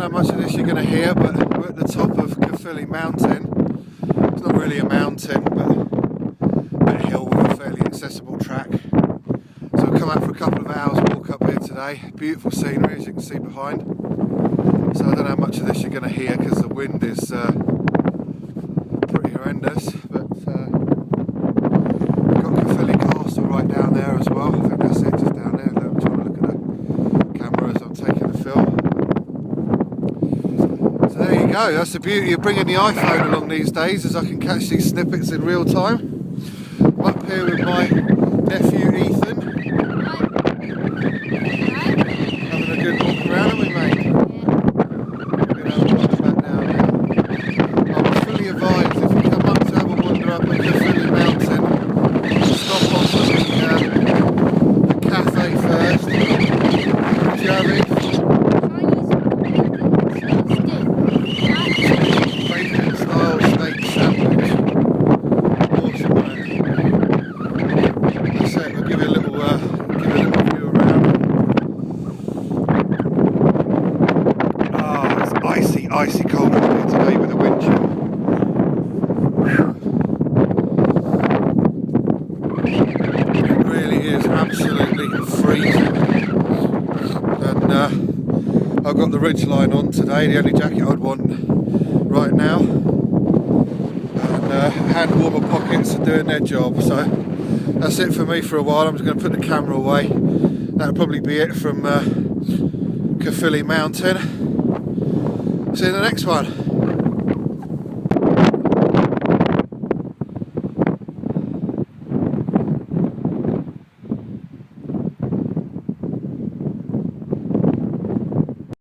know how much of this you're going to hear, but we're at the top of Caerphilly Mountain. It's not really a mountain, but a hill with a fairly accessible track. So we've come out for a couple of hours walk up here today. Beautiful scenery, as you can see behind. So I don't know how much of this you're going to hear because the wind is pretty horrendous. But we've got Caerphilly Castle right down there as well. I think that's it, just down there. I'm trying to look at the camera as I'm taking the film. So there you go, that's the beauty of bringing the iPhone along these days, as I can catch these snippets in real time. I'm up here with my nephew Ethan. Having a good walk around, haven't we, mate? We're going to have a wander back down now. I'm fully advised, if you come up to have a wander up at Caerphilly Mountain, stop off at the cafe first. Do you have it? Bacon style steak sandwich. Awesome, mate. That's it, we'll give you a little view around. Ah, it's icy cold up here today with the wind chill. It really is absolutely freezing. And I've got the ridgeline on today, the only jacket I'd want right now. And hand warmer pockets are doing their job. So that's it for me for a while. I'm just going to put the camera away. That'll probably be it from Caerphilly Mountain. See you in the next one.